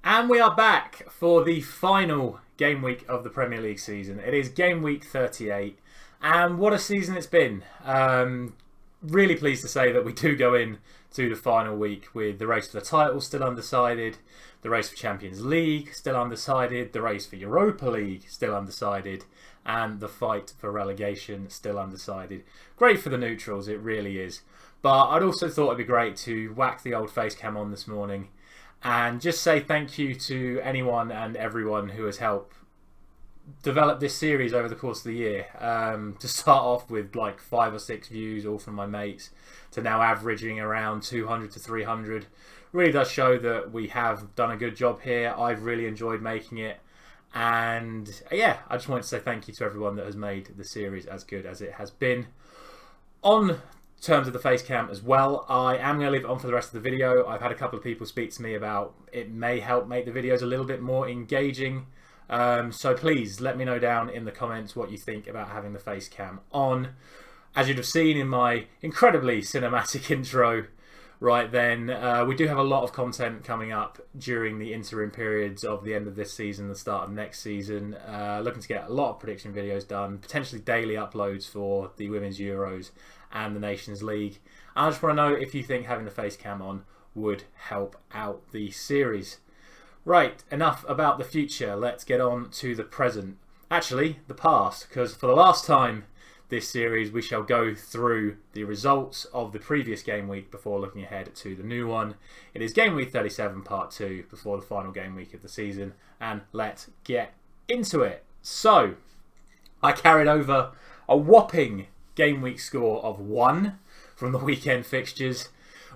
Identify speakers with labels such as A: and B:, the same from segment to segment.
A: And we are back for the final game week of the Premier League season. It is game week 38, and what a season it's been. Really pleased to say that we do go in to the final week with the race for the title still undecided, the race for Champions League still undecided, the race for Europa League still undecided, and the fight for relegation still undecided. Great for the neutrals, it really is. But I'd also thought it'd be great to whack the old face cam on this morning and just say thank you to anyone and everyone who has helped develop this series over the course of the year. To start off with like 5 or 6 views, all from my mates, to now averaging around 200 to 300. Really does show that we have done a good job here. I've really enjoyed making it. And yeah, I just wanted to say thank you to everyone that has made the series as good as it has been. On terms of the face cam as well, I am going to leave it on for the rest of the video. I've had a couple of people speak to me about it may help make the videos a little bit more engaging. So please let me know down in the comments what you think about having the face cam on. As you'd have seen in my incredibly cinematic intro right then, we do have a lot of content coming up during the interim periods of the end of this season, the start of next season. Looking to get a lot of prediction videos done, potentially daily uploads for the Women's Euros and the Nations League. I just want to know if you think having the face cam on would help out the series. Right, enough about the future. Let's get on to the present. Actually, the past, because for the last time this series we shall go through the results of the previous game week before looking ahead to the new one. It is game week 37 part 2 before the final game week of the season, and let's get into it. So, I carried over a whopping game week score of 1 from the weekend fixtures,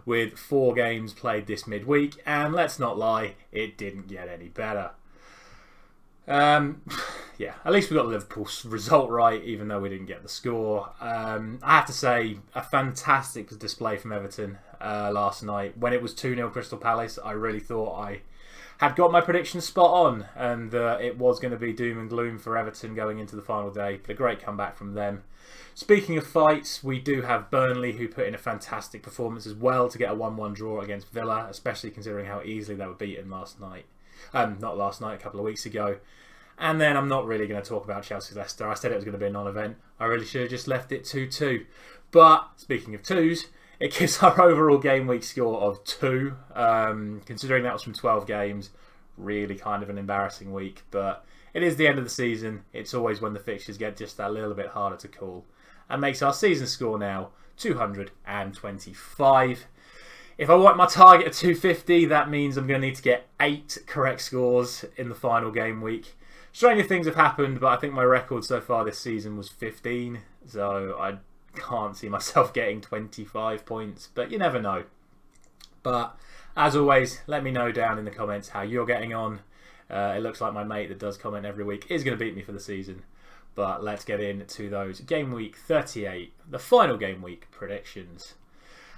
A: with 4 games played this midweek, and let's not lie, it didn't get any better. Yeah, at least we got the Liverpool result right, even though we didn't get the score. I have to say, a fantastic display from Everton last night. When it was 2-0 Crystal Palace, I really thought I had got my prediction spot on, and it was going to be doom and gloom for Everton going into the final day. But a great comeback from them. Speaking of fights, we do have Burnley, who put in a fantastic performance as well to get a 1-1 draw against Villa, especially considering how easily they were beaten last night. Not last night, a couple of weeks ago. And then I'm not really going to talk about Chelsea-Leicester. I said it was going to be a non-event. I really should have just left it 2-2. But speaking of 2s, it gives our overall game week score of 2. Considering that was from 12 games, really kind of an embarrassing week. But it is the end of the season. It's always when the fixtures get just that little bit harder to call. And makes our season score now 225. If I want my target of 250, that means I'm going to need to get 8 correct scores in the final game week. Stranger things have happened, but I think my record so far this season was 15, so I can't see myself getting 25 points, but you never know. But as always, let me know down in the comments how you're getting on. It looks like my mate that does comment every week is going to beat me for the season, but let's get into those game week 38, the final game week predictions.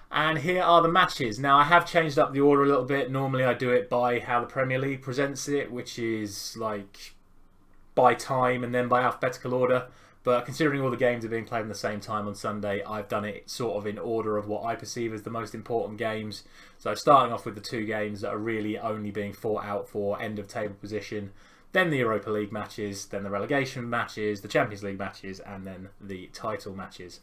A: And here are the matches. Now, I have changed up the order a little bit. Normally I do it by how the Premier League presents it, which is like by time and then by alphabetical order. But considering all the games are being played at the same time on Sunday, I've done it sort of in order of what I perceive as the most important games. So starting off with the 2 games that are really only being fought out for end of table position, then the Europa League matches, then the relegation matches, the Champions League matches, and then the title matches.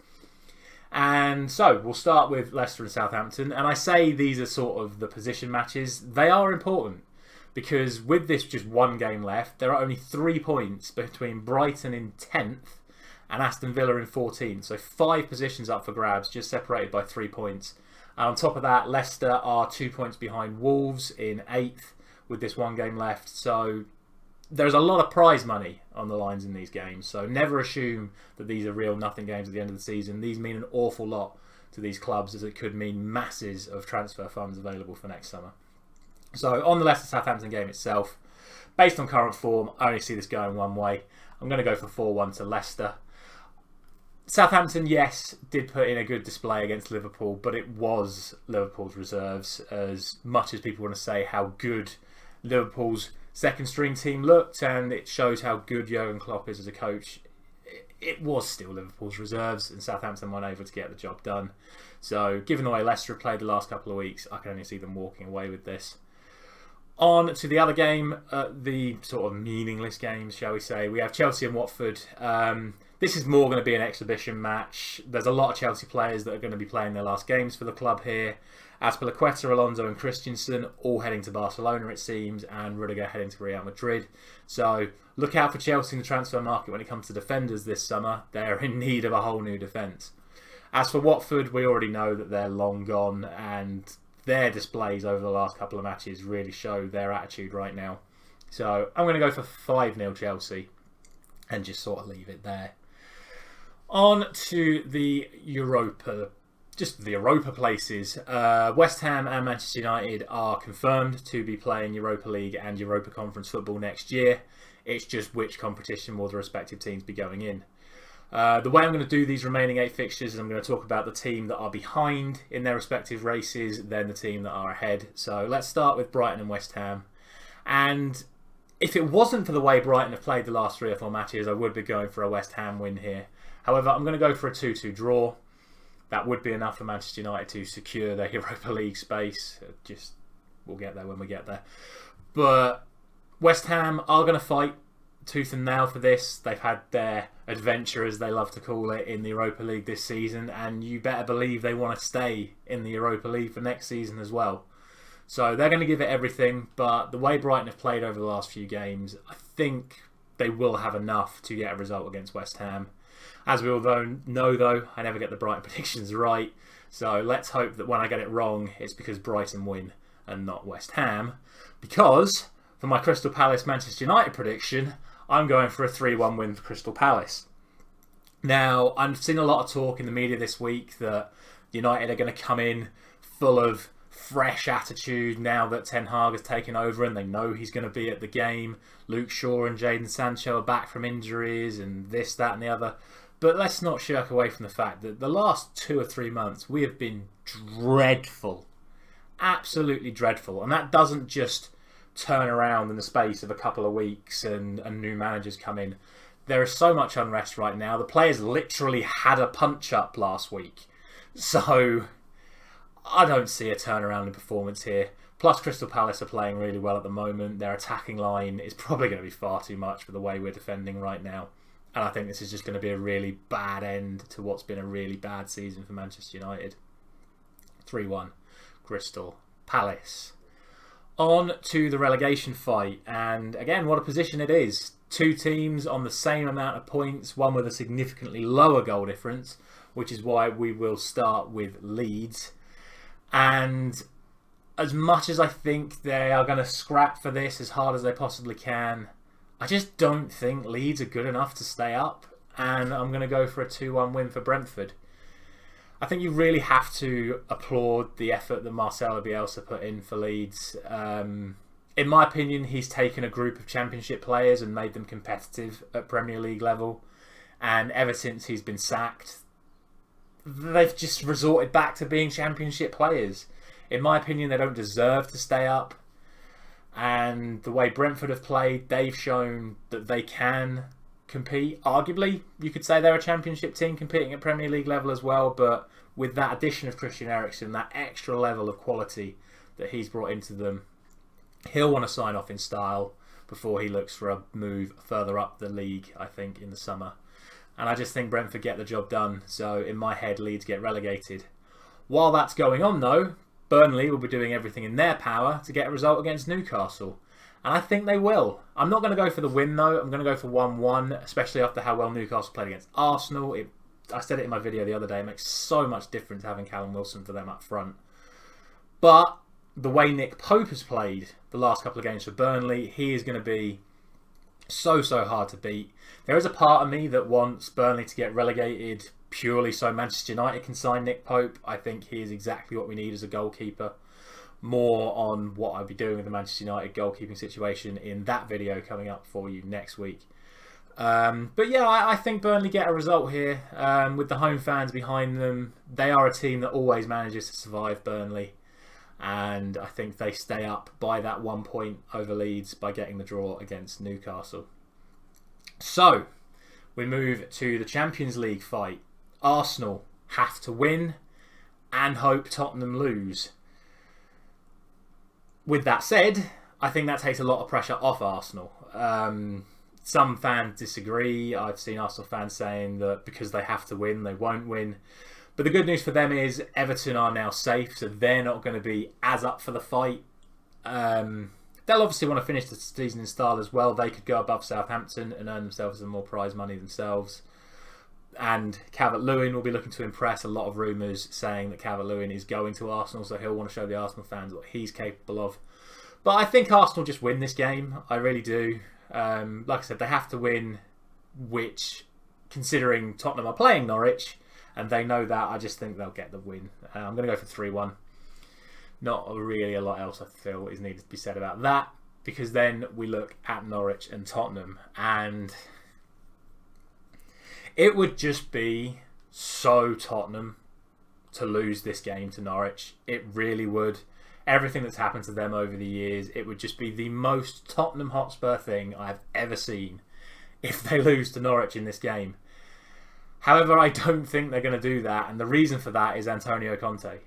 A: And so we'll start with Leicester and Southampton, and I say these are sort of the position matches. They are important because with this just 1 game left, there are only 3 points between Brighton in 10th and Aston Villa in 14th. So 5 positions up for grabs, just separated by 3 points. And on top of that, Leicester are 2 points behind Wolves in 8th with this 1 game left. So there's a lot of prize money on the lines in these games. So never assume that these are real nothing games at the end of the season. These mean an awful lot to these clubs, as it could mean masses of transfer funds available for next summer. So on the Leicester-Southampton game itself, based on current form, I only see this going one way. I'm going to go for 4-1 to Leicester. Southampton, yes, did put in a good display against Liverpool, but it was Liverpool's reserves. As much as people want to say how good Liverpool's second string team looked, and it shows how good Jurgen Klopp is as a coach, it was still Liverpool's reserves, and Southampton weren't able to get the job done. So given the way Leicester have played the last couple of weeks, I can only see them walking away with this. On to the other game, the sort of meaningless games, shall we say. We have Chelsea and Watford. This is more going to be an exhibition match. There's a lot of Chelsea players that are going to be playing their last games for the club here. Azpilicueta, Alonso and Christensen all heading to Barcelona, it seems, and Rudiger heading to Real Madrid. So look out for Chelsea in the transfer market when it comes to defenders this summer. They're in need of a whole new defence. As for Watford, we already know that they're long gone, and their displays over the last couple of matches really show their attitude right now. So I'm going to go for 5-0 Chelsea and just sort of leave it there. On to the Europa places. West Ham and Manchester United are confirmed to be playing Europa League and Europa Conference football next year. It's just which competition will the respective teams be going in. The way I'm going to do these remaining 8 fixtures is I'm going to talk about the team that are behind in their respective races, then the team that are ahead. So let's start with Brighton and West Ham. And if it wasn't for the way Brighton have played the last 3 or 4 matches, I would be going for a West Ham win here. However, I'm going to go for a 2-2 draw. That would be enough for Manchester United to secure their Europa League space. We'll get there when we get there. But West Ham are going to fight tooth and nail for this. They've had their adventure, as they love to call it, in the Europa League this season, and you better believe they want to stay in the Europa League for next season as well. So they're going to give it everything, but the way Brighton have played over the last few games, I think they will have enough to get a result against West Ham. As we all know, though, I never get the Brighton predictions right, so let's hope that when I get it wrong, it's because Brighton win and not West Ham. Because for my Crystal Palace Manchester United prediction, I'm going for a 3-1 win for Crystal Palace. Now, I've seen a lot of talk in the media this week that United are going to come in full of fresh attitude now that Ten Hag has taken over and they know he's going to be at the game. Luke Shaw and Jadon Sancho are back from injuries and this, that and the other. But let's not shirk away from the fact that the last 2 or 3 months we have been dreadful. Absolutely dreadful. And that doesn't just turn around in the space of a couple of weeks and new managers come in. There is so much unrest right now. The players literally had a punch-up last week. So I don't see a turnaround in performance here. Plus Crystal Palace are playing really well at the moment. Their attacking line is probably going to be far too much for the way we're defending right now. And I think this is just going to be a really bad end to what's been a really bad season for Manchester United. 3-1 Crystal Palace. On to the relegation fight, and again, what a position it is. 2 teams on the same amount of points, one with a significantly lower goal difference, which is why we will start with Leeds. And as much as I think they are going to scrap for this as hard as they possibly can, I just don't think Leeds are good enough to stay up, and I'm going to go for a 2-1 win for Brentford. I think you really have to applaud the effort that Marcelo Bielsa put in for Leeds. In my opinion, he's taken a group of Championship players and made them competitive at Premier League level. And ever since he's been sacked, they've just resorted back to being Championship players. In my opinion, they don't deserve to stay up. And the way Brentford have played, they've shown that they can compete. Arguably, you could say they're a Championship team competing at Premier League level as well, but with that addition of Christian Eriksen, that extra level of quality that he's brought into them, he'll want to sign off in style before he looks for a move further up the league, I think, in the summer. And I just think Brentford get the job done, so in my head, Leeds get relegated. While that's going on, though, Burnley will be doing everything in their power to get a result against Newcastle. And I think they will. I'm not going to go for the win, though. I'm going to go for 1-1, especially after how well Newcastle played against Arsenal. I said it in my video the other day. It makes so much difference having Callum Wilson for them up front. But the way Nick Pope has played the last couple of games for Burnley, he is going to be so hard to beat. There is a part of me that wants Burnley to get relegated purely so Manchester United can sign Nick Pope. I think he is exactly what we need as a goalkeeper. More on what I'll be doing with the Manchester United goalkeeping situation in that video coming up for you next week. But yeah, I think Burnley get a result here with the home fans behind them. They are a team that always manages to survive Burnley, and I think they stay up by that 1 point over Leeds by getting the draw against Newcastle. So we move to the Champions League fight. Arsenal have to win and hope Tottenham lose. With that said, I think that takes a lot of pressure off Arsenal. Some fans disagree. I've seen Arsenal fans saying that because they have to win, they won't win. But the good news for them is Everton are now safe, so they're not going to be as up for the fight. They'll obviously want to finish the season in style as well. They could go above Southampton and earn themselves some more prize money themselves. And Calvert-Lewin will be looking to impress. A lot of rumours saying that Calvert-Lewin is going to Arsenal, so he'll want to show the Arsenal fans what he's capable of. But I think Arsenal just win this game. I really do. Like I said, they have to win, which, considering Tottenham are playing Norwich, and they know that, I just think they'll get the win. I'm going to go for 3-1. Not really a lot else I feel is needed to be said about that, because then we look at Norwich and Tottenham, and it would just be so Tottenham to lose this game to Norwich. It really would. Everything that's happened to them over the years, it would just be the most Tottenham Hotspur thing I've ever seen if they lose to Norwich in this game. However, I don't think they're going to do that, and the reason for that is Antonio Conte.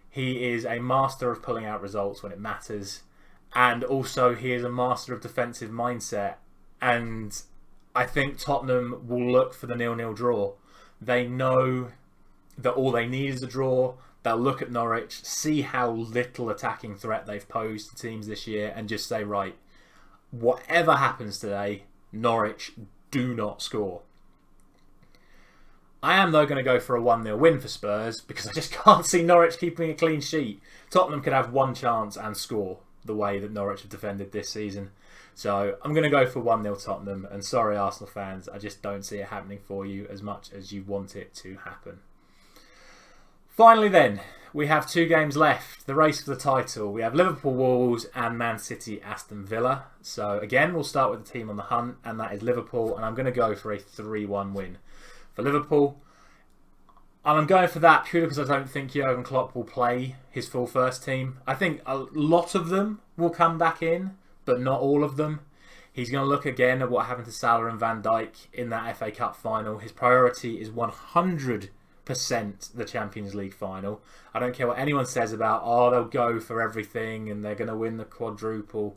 A: He is a master of pulling out results when it matters, and also he is a master of defensive mindset, and I think Tottenham will look for the 0-0 draw. They know that all they need is a draw. They'll look at Norwich, see how little attacking threat they've posed to teams this year, and just say, right, whatever happens today, Norwich do not score. I am, though, going to go for a 1-0 win for Spurs, because I just can't see Norwich keeping a clean sheet. Tottenham could have one chance and score the way that Norwich have defended this season. So I'm going to go for 1-0 Tottenham, and sorry Arsenal fans, I just don't see it happening for you as much as you want it to happen. Finally then, we have 2 games left, the race for the title. We have Liverpool Wolves and Man City Aston Villa. So again, we'll start with the team on the hunt, and that is Liverpool, and I'm going to go for a 3-1 win for Liverpool. And I'm going for that purely because I don't think Jurgen Klopp will play his full first team. I think a lot of them will come back in, but not all of them. He's going to look again at what happened to Salah and Van Dijk in that FA Cup final. His priority is 100% the Champions League final. I don't care what anyone says about, oh, they'll go for everything and they're going to win the quadruple.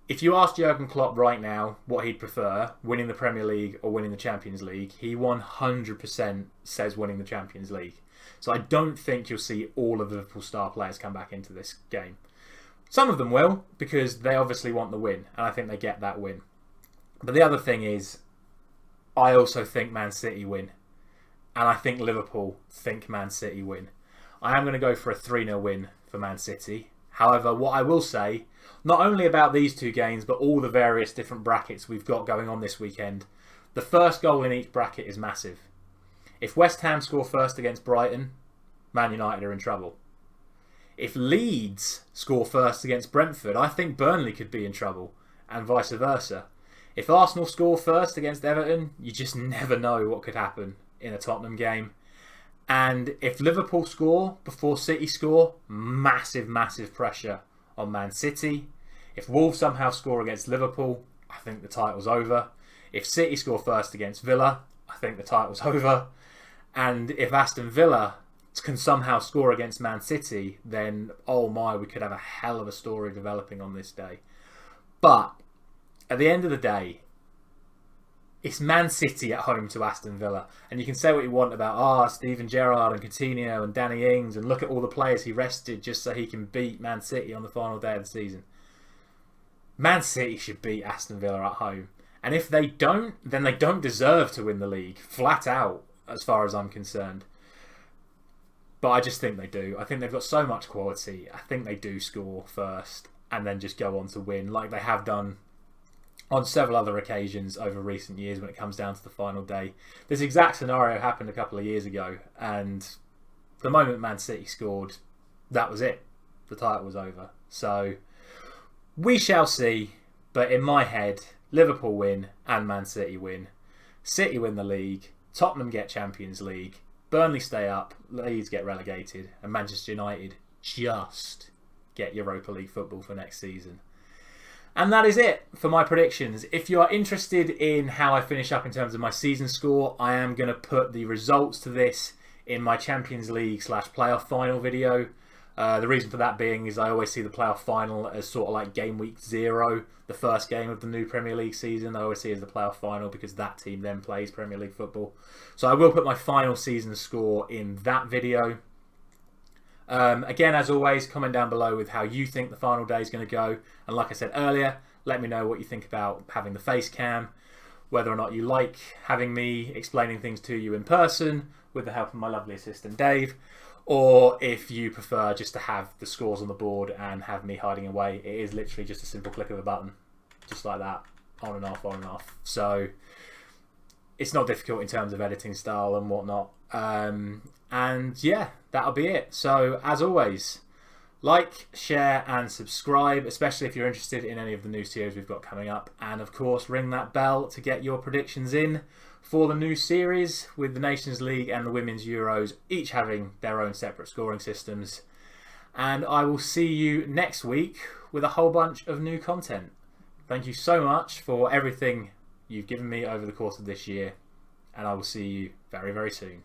A: If you ask Jurgen Klopp right now what he'd prefer, winning the Premier League or winning the Champions League, he 100% says winning the Champions League. So I don't think you'll see all of the Liverpool star players come back into this game. Some of them will, because they obviously want the win, and I think they get that win. But the other thing is, I also think Man City win. And I think Liverpool think Man City win. I am going to go for a 3-0 win for Man City. However, what I will say, not only about these 2 games, but all the various different brackets we've got going on this weekend, the first goal in each bracket is massive. If West Ham score first against Brighton, Man United are in trouble. If Leeds score first against Brentford, I think Burnley could be in trouble, and vice versa. If Arsenal score first against Everton, you just never know what could happen in a Tottenham game. And if Liverpool score before City score, massive, massive pressure on Man City. If Wolves somehow score against Liverpool, I think the title's over. If City score first against Villa, I think the title's over. And if Aston Villa can somehow score against Man City, then, oh my, we could have a hell of a story developing on this day. But at the end of the day, it's Man City at home to Aston Villa. And you can say what you want about Steven Gerrard and Coutinho and Danny Ings, and look at all the players he rested just so he can beat Man City on the final day of the season. Man City should beat Aston Villa at home. And if they don't, then they don't deserve to win the league. Flat out, as far as I'm concerned. But I just think they do. I think they've got so much quality. I think they do score first and then just go on to win, like they have done on several other occasions over recent years when it comes down to the final day. This exact scenario happened a couple of years ago, and the moment Man City scored, that was it. The title was over. So we shall see, but in my head, Liverpool win and Man City win. City win the league, Tottenham get Champions League, Burnley stay up, Leeds get relegated, and Manchester United just get Europa League football for next season. And that is it for my predictions. If you are interested in how I finish up in terms of my season score, I am going to put the results to this in my Champions League /playoff final video. The reason for that being is I always see the playoff final as sort of like game week 0, the first game of the new Premier League season. I always see it as the playoff final because that team then plays Premier League football. So I will put my final season score in that video. Again, as always, comment down below with how you think the final day is going to go. And like I said earlier, let me know what you think about having the face cam, whether or not you like having me explaining things to you in person with the help of my lovely assistant Dave, or if you prefer just to have the scores on the board and have me hiding away. It is literally just a simple click of a button, just like that, on and off, on and off. So it's not difficult in terms of editing style and whatnot. And yeah, that'll be it. So as always, like, share and subscribe, especially if you're interested in any of the new series we've got coming up. And of course, ring that bell to get your predictions in for the new series, with the Nations League and the Women's Euros each having their own separate scoring systems. And I will see you next week with a whole bunch of new content. Thank you so much for everything you've given me over the course of this year, and I will see you very, very soon.